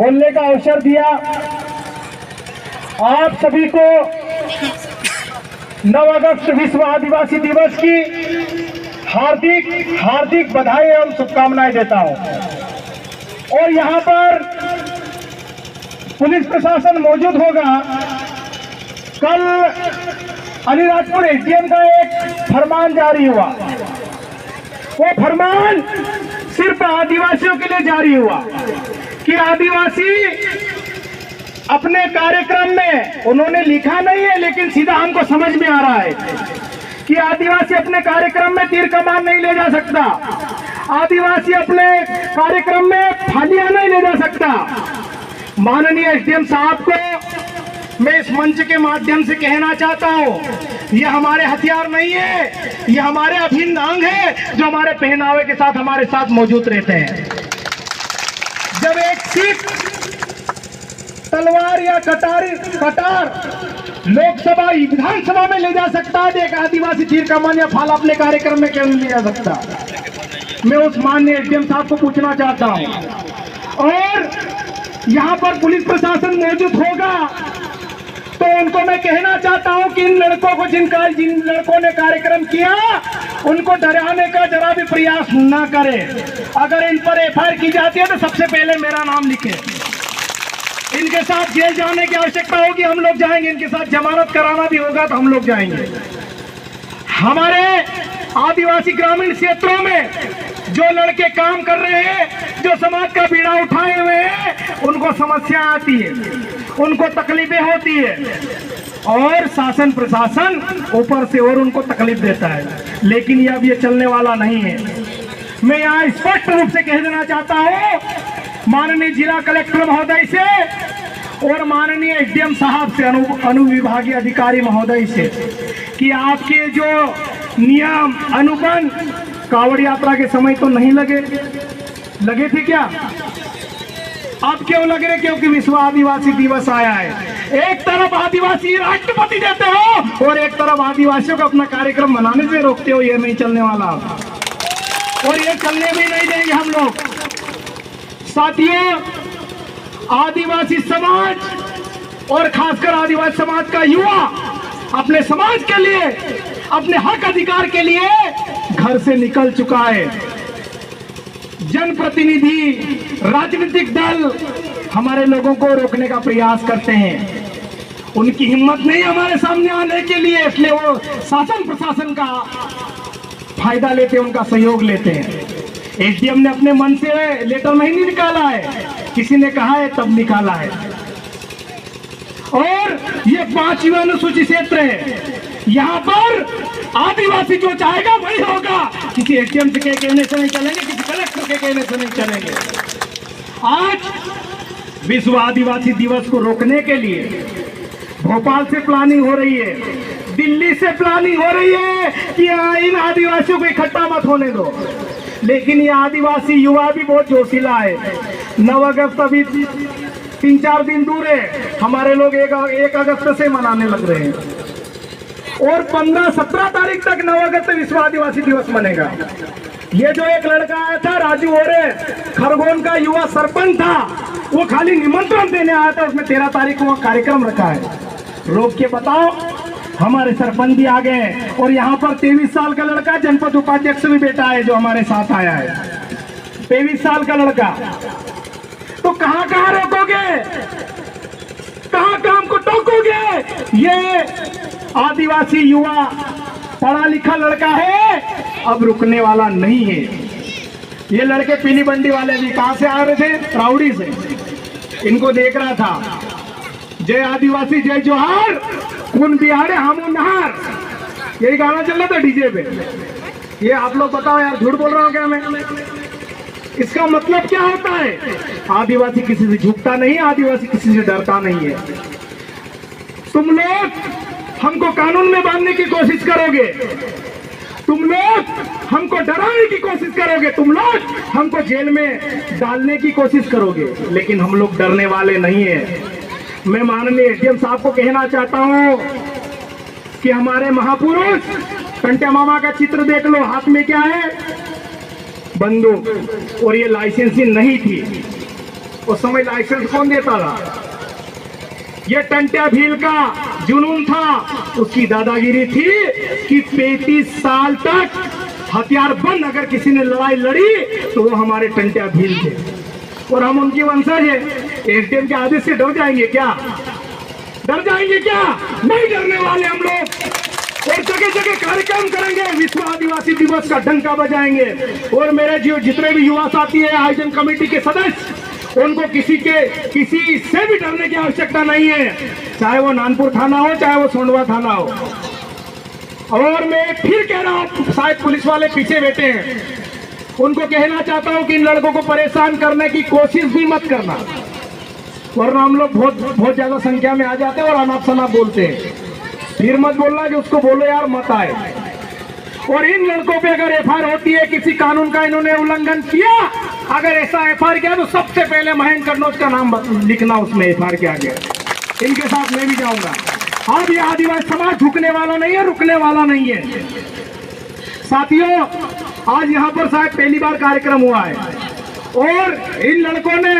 बोलने का अवसर दिया। आप सभी को 9 अगस्त विश्व आदिवासी दिवस की हार्दिक हार्दिक बधाई एवं शुभकामनाएं देता हूं। और यहां पर पुलिस प्रशासन मौजूद होगा। कल अलीराजपुर एसडीएम का एक फरमान जारी हुआ। वो फरमान सिर्फ आदिवासियों के लिए जारी हुआ कि आदिवासी अपने कार्यक्रम में, उन्होंने लिखा नहीं है लेकिन सीधा हमको समझ में आ रहा है कि आदिवासी अपने कार्यक्रम में तीर कमान नहीं ले जा सकता, आदिवासी अपने कार्यक्रम में फालियां नहीं ले जा सकता। माननीय एसडीएम साहब को मैं इस मंच के माध्यम से कहना चाहता हूं, ये हमारे हथियार नहीं है, ये हमारे अभिन्न अंग है जो हमारे पहनावे के साथ हमारे साथ मौजूद रहते हैं। जब एक सिख तलवार या कटार लोकसभा विधानसभा में ले जा सकता है, एक आदिवासी तीर कमान या फाल अपने कार्यक्रम में क्यों नहीं ले जा सकता? मैं उस माननीय एसडीएम साहब को पूछना चाहता हूं। और यहां पर पुलिस प्रशासन मौजूद होगा तो उनको मैं कहना चाहता हूं कि इन लड़कों को जिन लड़कों ने कार्यक्रम किया उनको डराने का जरा भी प्रयास ना करें। अगर इन पर एफआईआर की जाती है तो सबसे पहले मेरा नाम लिखे। इनके साथ जेल जाने की आवश्यकता होगी, हम लोग जाएंगे। इनके साथ जमानत कराना भी होगा तो हम लोग जाएंगे। हमारे आदिवासी ग्रामीण क्षेत्रों में जो लड़के काम कर रहे हैं, जो समाज का बीड़ा उठाए हुए हैं, उनको समस्या आती है, उनको तकलीफें होती है और शासन प्रशासन ऊपर से और उनको तकलीफ देता है। लेकिन अब ये चलने वाला नहीं है। मैं यहाँ स्पष्ट रूप से कह देना चाहता हूँ माननीय जिला कलेक्टर महोदय से और माननीय एसडीएम साहब से, अनुविभागीय अधिकारी महोदय से, कि आपके जो नियम अनुबंध कांवड़ यात्रा के समय तो नहीं लगे थे क्या? अब क्यों लग रहे? क्योंकि विश्व आदिवासी दिवस आया है। एक तरफ आदिवासी राष्ट्रपति देते हो और एक तरफ आदिवासियों को अपना कार्यक्रम मनाने से रोकते हो। ये नहीं चलने वाला और ये चलने भी नहीं देंगे हम लोग। साथियों, आदिवासी समाज और खासकर आदिवासी समाज का युवा अपने समाज के लिए, अपने हक अधिकार के लिए घर से निकल चुका है। जनप्रतिनिधि, राजनीतिक दल हमारे लोगों को रोकने का प्रयास करते हैं। उनकी हिम्मत नहीं हमारे सामने आने के लिए, इसलिए वो शासन प्रशासन का फायदा लेते हैं, उनका सहयोग लेते हैं। एसडीएम ने अपने मन से लेटर नहीं निकाला है, किसी ने कहा है तब निकाला है। और ये 5 अनुसूचित क्षेत्र है, यहाँ पर आदिवासी जो चाहेगा वही होगा। किसी एसडीएम के कहने से नहीं चलेंगे, किसी कलेक्टर के कहने से नहीं चलेंगे। आज विश्व आदिवासी दिवस को रोकने के लिए भोपाल से प्लानिंग हो रही है, दिल्ली से प्लानिंग हो रही है कि इन आदिवासियों को इकट्ठा मत होने दो। लेकिन ये आदिवासी युवा भी बहुत जोशीला है। 9 अगस्त अभी 3-4 दिन दूर है, हमारे लोग 1 अगस्त से मनाने लग रहे हैं और 15-17 तारीख तक 9 अगस्त विश्व आदिवासी दिवस मनेगा। ये जो एक लड़का आया था राजू ओरे, खरगोन का युवा सरपंच था, वो खाली निमंत्रण देने आया था, उसमें 13 तारीख को कार्यक्रम रखा है। रोक के बताओ, हमारे सरपंच भी आ गए और यहाँ पर 23 साल का लड़का जनपद उपाध्यक्ष भी बेटा है जो हमारे साथ आया है, 23 साल का लड़का। तो कहाँ कहाँ रोकोगे, कहाँ काम को टोकोगे? ये आदिवासी युवा पढ़ा लिखा लड़का है, अब रुकने वाला नहीं है। ये लड़के पीली बंडी वाले भी कहां से आ रहे थे? राउडी से। इनको देख रहा था, जय आदिवासी जय जोहार, खून बिहारे हमू नहार, यही गाना चल रहा था डीजे पे। ये आप लोग बताओ यार, झूठ बोल रहा हूँ क्या मैं? इसका मतलब क्या होता है? आदिवासी किसी से झुकता नहीं, आदिवासी किसी से डरता नहीं है। तुम लोग हमको कानून में बांधने की कोशिश करोगे, तुम लोग हमको डराने की कोशिश करोगे, तुम लोग हमको जेल में डालने की कोशिश करोगे, लेकिन हम लोग डरने वाले नहीं है। मैं माननीय एसडीएम साहब को कहना चाहता हूं कि हमारे महापुरुष कंटे मामा का चित्र देख लो, हाथ में क्या है? बंदूक, और ये लाइसेंसी नहीं थी। उस समय लाइसेंस कौन देता था? ये टंट्या भील का जुनून था, उसकी दादागिरी थी कि 35 साल तक हथियार बंद अगर किसी ने लड़ाई लड़ी तो वो हमारे टंट्या भील थे और हम उनकी वंशज है। एसडीएम के आदेश से डर जाएंगे क्या? डर जाएंगे क्या? नहीं डरने वाले हम लोग। और जगह जगह कार्यक्रम करेंगे, विश्व आदिवासी दिवस का डंका बजाएंगे। और मेरे जो जितने भी युवा साथी है, आयोजन कमेटी के सदस्य, उनको किसी से भी डरने की आवश्यकता नहीं है, चाहे वो नानपुर थाना हो, चाहे वो सोंडवा थाना हो। और मैं फिर कह रहा हूँ, शायद पुलिस वाले पीछे बैठे हैं, उनको कहना चाहता हूँ कि इन लड़कों को परेशान करने की कोशिश भी मत करना, वरना हम लोग बहुत ज्यादा संख्या में आ जाते हैं और अनाप शनाप बोलते हैं। फिर मत बोलना कि उसको बोलो यार मत आए। और इन लड़कों पे अगर एफआईआर होती है, किसी कानून का इन्होंने उल्लंघन किया, अगर ऐसा एफआईआर किया तो सबसे पहले महेंद्र कन्नौज का नाम लिखना उसमें एफआईआर के आगे। इनके साथ मैं भी जाऊंगा। अब ये आदिवासी समाज झुकने वाला नहीं है, रुकने वाला नहीं है। साथियों, आज यहाँ पर शायद पहली बार कार्यक्रम हुआ है और इन लड़कों ने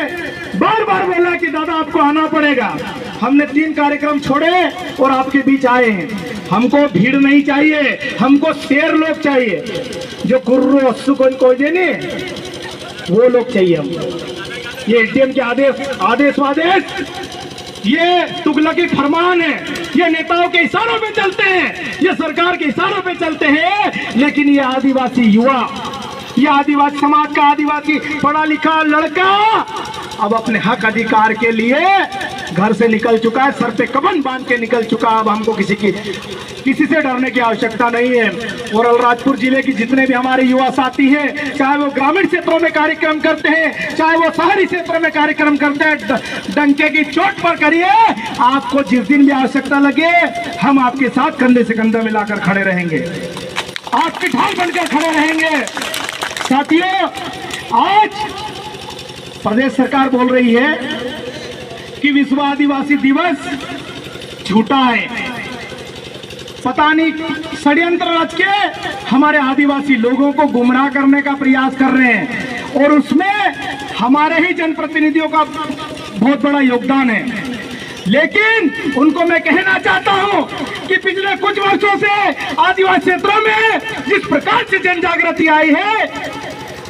बार बार बोला कि दादा आपको आना पड़ेगा। हमने 3 कार्यक्रम छोड़े और आपके बीच आए हैं। हमको भीड़ नहीं चाहिए, हमको शेर लोग चाहिए, जो गुर्रू अस्सु को देने वो लोग चाहिए हमको। ये एसडीएम के आदेश वादेश, ये तुगलकी फरमान है, ये नेताओं के इशारों पे चलते हैं, ये सरकार के इशारों पे चलते हैं। लेकिन ये आदिवासी युवा, ये आदिवासी समाज का आदिवासी पढ़ा लिखा लड़का अब अपने हक अधिकार के लिए घर से निकल चुका है, सर पे कफन बांध के निकल चुका। अब हमको किसी से डरने की आवश्यकता नहीं है। और अलीराजपुर जिले की जितने भी हमारे युवा साथी हैं, चाहे वो ग्रामीण क्षेत्रों में कार्यक्रम करते हैं, चाहे वो शहरी क्षेत्र में कार्यक्रम करते हैं, डंके की चोट पर करिए। आपको जिस दिन भी आवश्यकता लगे, हम आपके साथ कंधे से कंधा मिलाकर खड़े रहेंगे, आपके ढाल बनकर खड़े रहेंगे। साथियों, आज प्रदेश सरकार बोल रही है कि विश्व आदिवासी दिवस झूठा है, पता नहीं षड्यंत्र रच के हमारे आदिवासी लोगों को गुमराह करने का प्रयास कर रहे हैं। और उसमें हमारे ही जनप्रतिनिधियों का बहुत बड़ा योगदान है। लेकिन उनको मैं कहना चाहता हूं कि पिछले कुछ वर्षों से आदिवासी क्षेत्रों में जिस प्रकार से जन जागृति आई है,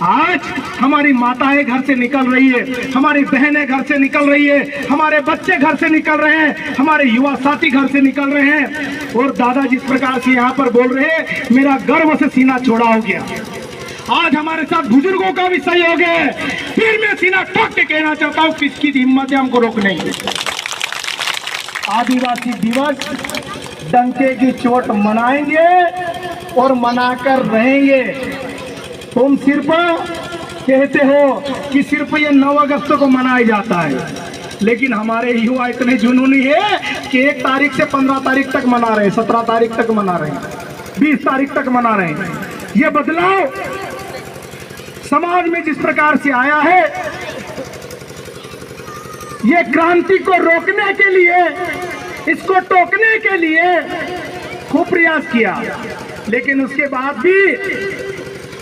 आज हमारी माताएं घर से निकल रही है, हमारी बहनें घर से निकल रही है, हमारे बच्चे घर से निकल रहे हैं, हमारे युवा साथी घर से निकल रहे हैं। और दादा जिस प्रकार से यहाँ पर बोल रहे हैं, मेरा गर्व से सीना चौड़ा हो गया। आज हमारे साथ बुजुर्गों का भी सहयोग है। फिर मैं सीना ठोक के कहना चाहता हूँ, किसकी हिम्मत है हमको रोकने की? आदिवासी दिवस डंके की चोट मनाएंगे और मनाकर रहेंगे। तुम सिर्फ कहते हो कि सिर्फ ये 9 अगस्त को मनाया जाता है, लेकिन हमारे युवा इतने जुनूनी है कि 1 तारीख से 15 तारीख तक मना रहे हैं, 17 तारीख तक मना रहे हैं, 20 तारीख तक मना रहे हैं। ये बदलाव समाज में जिस प्रकार से आया है, ये क्रांति को रोकने के लिए, इसको टोकने के लिए खूब प्रयास किया। लेकिन उसके बाद भी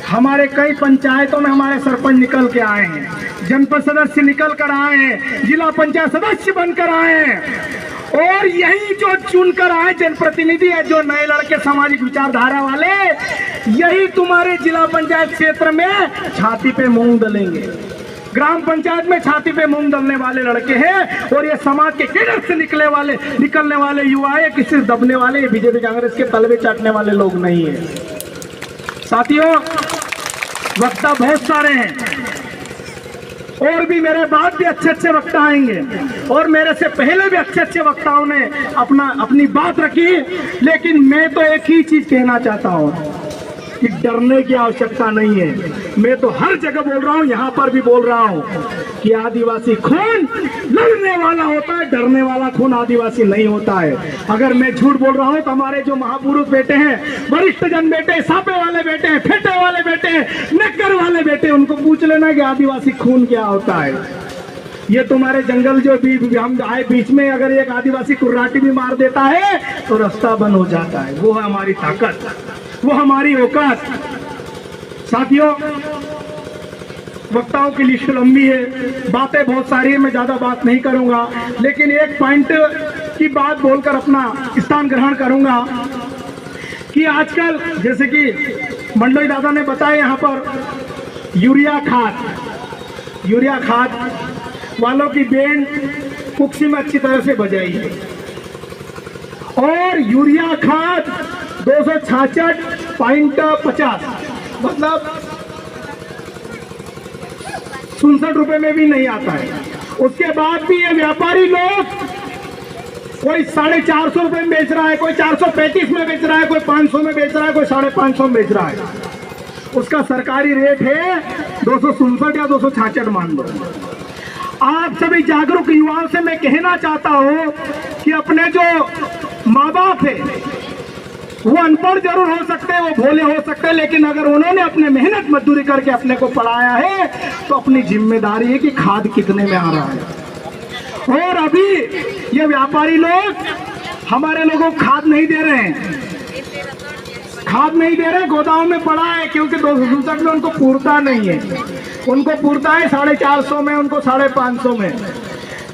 हमारे कई पंचायतों में हमारे सरपंच निकल के आए हैं, जनपद सदस्य निकल कर आए हैं, जिला पंचायत सदस्य बनकर आए हैं। और यही जो चुनकर आए जनप्रतिनिधि है, जो नए लड़के सामाजिक विचारधारा वाले, यही तुम्हारे जिला पंचायत क्षेत्र में छाती पे मूंग दलेंगे, ग्राम पंचायत में छाती पे मूंग दलने वाले लड़के हैं। और ये समाज के केडर से निकलने वाले युवा है, किसी दबने वाले बीजेपी कांग्रेस के तलवे चाटने वाले लोग नहीं है। साथियों, वक्ता बहुत सारे हैं और भी मेरे बाद भी अच्छे वक्ता आएंगे, और मेरे से पहले भी अच्छे वक्ताओं ने अपनी बात रखी। लेकिन मैं तो एक ही चीज कहना चाहता हूँ कि डरने की आवश्यकता नहीं है। मैं तो हर जगह बोल रहा हूँ, यहाँ पर भी बोल रहा हूँ कि आदिवासी खून लड़ने वाला होता है, डरने वाला खून आदिवासी नहीं होता है। अगर मैं झूठ बोल रहा हूँ तो हमारे जो महापुरुष बेटे हैं, वरिष्ठ जन बेटे, सापे वाले बेटे हैं, फेटे वाले बेटे हैं, नक्कर वाले बेटे, उनको पूछ लेना कि आदिवासी खून क्या होता है। ये तुम्हारे जंगल जो भी हम आए बीच में, अगर एक आदिवासी कुर्राटी भी मार देता है तो रास्ता बंद हो जाता है। वो है हमारी ताकत, वो हमारी औकात। साथियों, वक्ताओं की लिस्ट लंबी है, बातें बहुत सारी है, मैं ज़्यादा बात नहीं करूंगा, लेकिन एक पॉइंट की बात बोलकर अपना स्थान ग्रहण करूंगा कि आजकल जैसे कि मंडोई दादा ने बताया यहाँ पर यूरिया खाद वालों की बैंड कुक्सी में अच्छी तरह से बजाई है और यूरिया खाद 266.50 मतलब 67 रुपए में भी नहीं आता है। उसके बाद भी ये व्यापारी लोग कोई 450 रुपए में बेच रहा है, कोई 435 में बेच रहा है, कोई 500 में बेच रहा है, कोई 550 में बेच रहा है। उसका सरकारी रेट है 267 या 266 मान लो। आप सभी जागरूक युवाओं से मैं कहना चाहता हूं कि अपने जो माँ बाप है वो अनपढ़ जरूर हो सकते हैं, वो भोले हो सकते हैं, लेकिन अगर उन्होंने अपने मेहनत मजदूरी करके अपने को पढ़ाया है तो अपनी जिम्मेदारी है कि खाद कितने में आ रहा है। और अभी ये व्यापारी लोग हमारे लोगों को खाद नहीं दे रहे हैं, गोदाम में पड़ा है, क्योंकि 267 में उनको पूर्ता नहीं है, उनको पूर्ता है 450 में, उनको 550 में।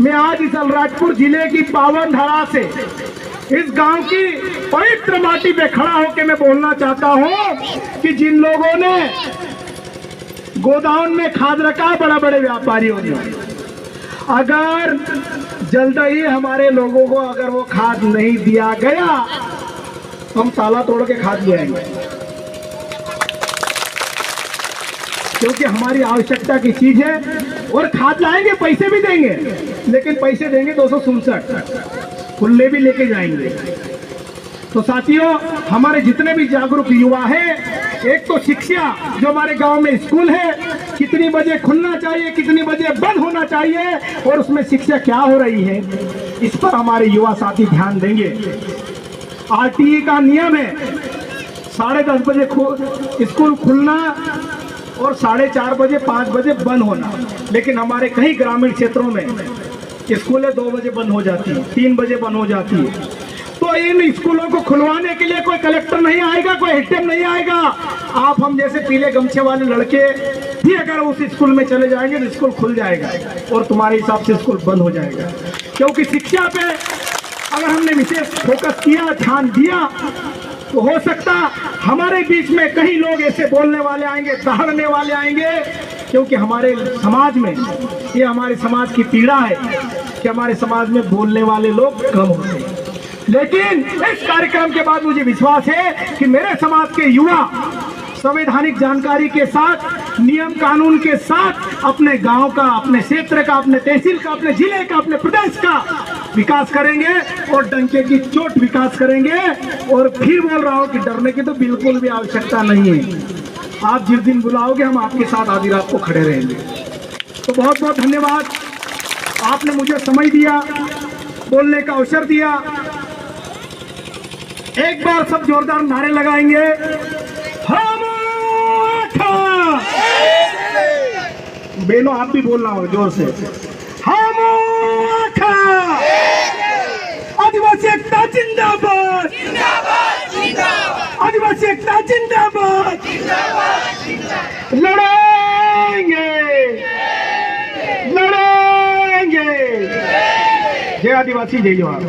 मैं आज इस अलीराजपुर जिले की पावन धरा से इस गांव की पवित्र माटी पे खड़ा होकर मैं बोलना चाहता हूं कि जिन लोगों ने गोदाम में खाद रखा, बड़े बड़े व्यापारियों ने, अगर जल्द ही हमारे लोगों को अगर वो खाद नहीं दिया गया तो हम ताला तोड़ के खाद ले आएंगे, क्योंकि हमारी आवश्यकता की चीज है। और खाद लाएंगे, पैसे भी देंगे, लेकिन पैसे देंगे 267, खुले भी लेके जाएंगे। तो साथियों, हमारे जितने भी जागरूक युवा हैं, एक तो शिक्षा, जो हमारे गांव में स्कूल है, कितनी बजे खुलना चाहिए, कितनी बजे बंद होना चाहिए और उसमें शिक्षा क्या हो रही है, इस पर हमारे युवा साथी ध्यान देंगे। आरटीई का नियम है 10:30 बजे स्कूल खुलना और 4:30 बजे 5 बजे बंद होना, लेकिन हमारे कई ग्रामीण क्षेत्रों में स्कूलें 2 बजे बंद हो जाती है, 3 बजे बंद हो जाती है। तो इन स्कूलों को खुलवाने के लिए कोई कलेक्टर नहीं आएगा, कोई हेडटेम नहीं आएगा। आप हम जैसे पीले गमछे वाले लड़के भी अगर उस स्कूल में चले जाएंगे तो स्कूल खुल जाएगा और तुम्हारे हिसाब से स्कूल बंद हो जाएगा। क्योंकि शिक्षा पे अगर हमने विशेष फोकस किया, ध्यान दिया, तो हो सकता हमारे बीच में कई लोग ऐसे बोलने वाले आएंगे, दहाड़ने वाले आएंगे, क्योंकि हमारे समाज में, ये हमारे समाज की पीड़ा है कि हमारे समाज में बोलने वाले लोग कम होते हैं। लेकिन इस कार्यक्रम के बाद मुझे विश्वास है कि मेरे समाज के युवा संवैधानिक जानकारी के साथ, नियम कानून के साथ अपने गांव का, अपने क्षेत्र का, अपने तहसील का, अपने जिले का, अपने प्रदेश का विकास करेंगे और डंके की चोट विकास करेंगे। और फिर बोल रहा हूं कि डरने की तो बिल्कुल भी आवश्यकता नहीं है। आप जिस दिन बुलाओगे हम आपके साथ आधी रात को खड़े रहेंगे। तो बहुत बहुत धन्यवाद, आपने मुझे समय दिया, बोलने का अवसर दिया। एक बार सब जोरदार नारे लगाएंगे, हम बेनो आप भी बोलना हो जोर से, हम आदिवासी एकता जिंदाबाद, आदिवासी एकता जिंदाबाद, लड़ेंगे लड़ेंगे। जय आदिवासी, जय जवाहर।